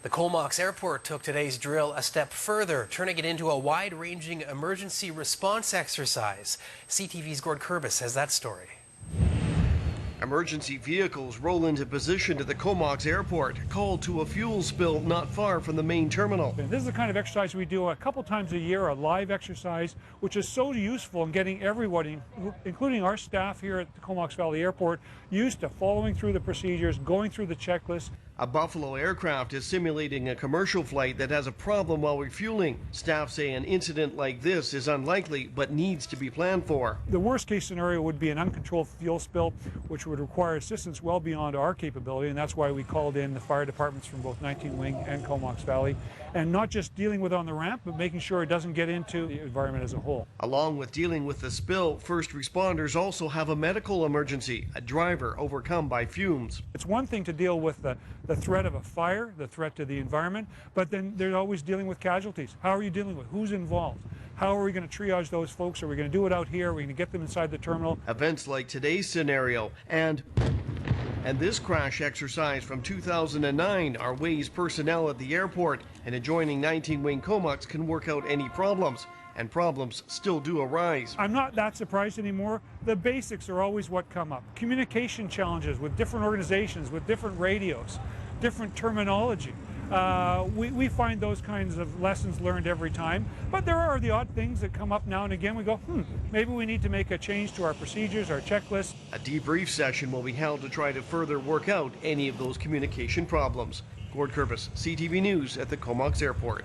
The Comox Airport took today's drill a step further, turning it into a wide-ranging emergency response exercise. CTV's Gord Kurbis has that story. Emergency vehicles roll into position at the Comox Airport, called to a fuel spill not far from the main terminal. This is the kind of exercise we do a couple times a year, a live exercise, which is so useful in getting everybody, including our staff here at the Comox Valley Airport, used to following through the procedures, going through the checklist. A Buffalo aircraft is simulating a commercial flight that has a problem while refueling. Staff say an incident like this is unlikely, but needs to be planned for. The worst case scenario would be an uncontrolled fuel spill, which would require assistance well beyond our capability, and that's why we called in the fire departments from both 19 Wing and Comox Valley, and not just dealing with it on the ramp, but making sure it doesn't get into the environment as a whole. Along with dealing with the spill, first responders also have a medical emergency, a driver overcome by fumes. It's one thing to deal with the threat of a fire, the threat to the environment, but then they're always dealing with casualties. How are you dealing with? Who's involved? How are we going to triage those folks? Are we going to do it out here? Are we going to get them inside the terminal? Events like today's scenario and this crash exercise from 2009 are ways personnel at the airport and adjoining 19 Wing Comox can work out any problems. And problems still do arise. I'm not that surprised anymore. The basics are always what come up. Communication challenges with different organizations, with different radios, different terminology. We find those kinds of lessons learned every time, but there are the odd things that come up now and again. We go, maybe we need to make a change to our procedures, our checklist. A debrief session will be held to try to further work out any of those communication problems. Gord Kurbis, CTV News at the Comox Airport.